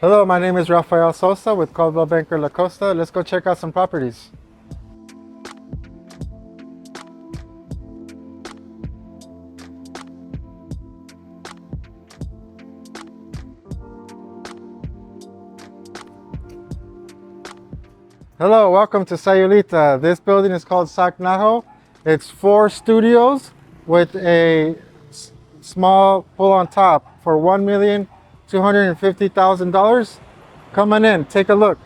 Hello, my name is Rafael Sosa with Coldwell Banker La Costa. Let's go check out some properties. Hello, welcome to Sayulita. This building is called Sacnajo. It's 4 studios with a small pool on top for $1,250,000. Come on in, take a look.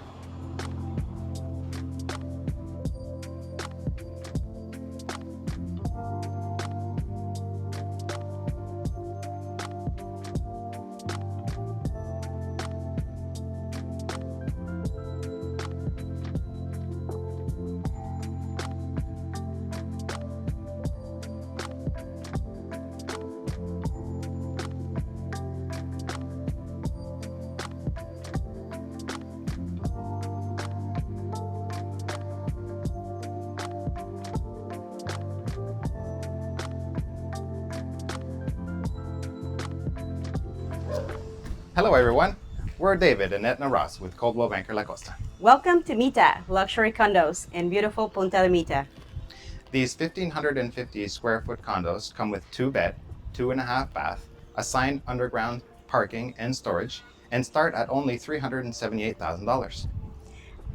Hello everyone, we're David and Edna Ross with Coldwell Banker La Costa. Welcome to Mita, luxury condos in beautiful Punta de Mita. These 1,550 square foot condos come with 2 bed, 2.5 bath, assigned underground parking and storage, and start at only $378,000.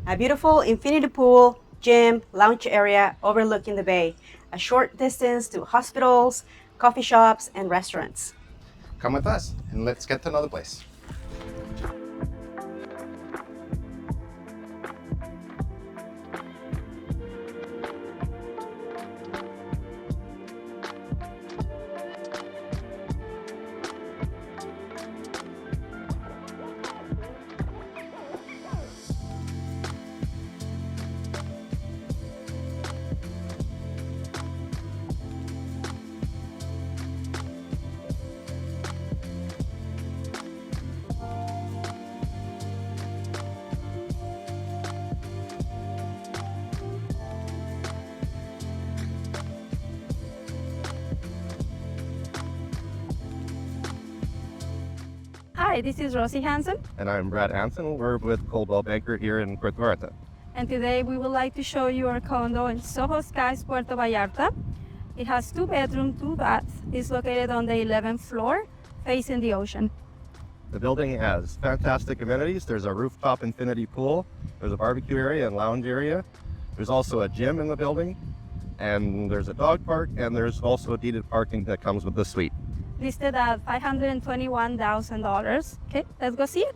A beautiful infinity pool, gym, lounge area overlooking the bay. A short distance to hospitals, coffee shops, and restaurants. Come with us and let's get to know the place. Hi, this is Rosie Hansen, And I'm Brad Hansen. We're with Coldwell Banker here in Puerto Vallarta. and today we would like to show you our condo in Soho Skies, Puerto Vallarta. It has 2 bedrooms, 2 baths. It's located on the 11th floor, facing the ocean. The building has fantastic amenities. There's a rooftop infinity pool. There's a barbecue area and lounge area. There's also a gym in the building. And there's a dog park, and there's also deeded parking that comes with the suite. Listed at $521,000. Okay, let's go see it.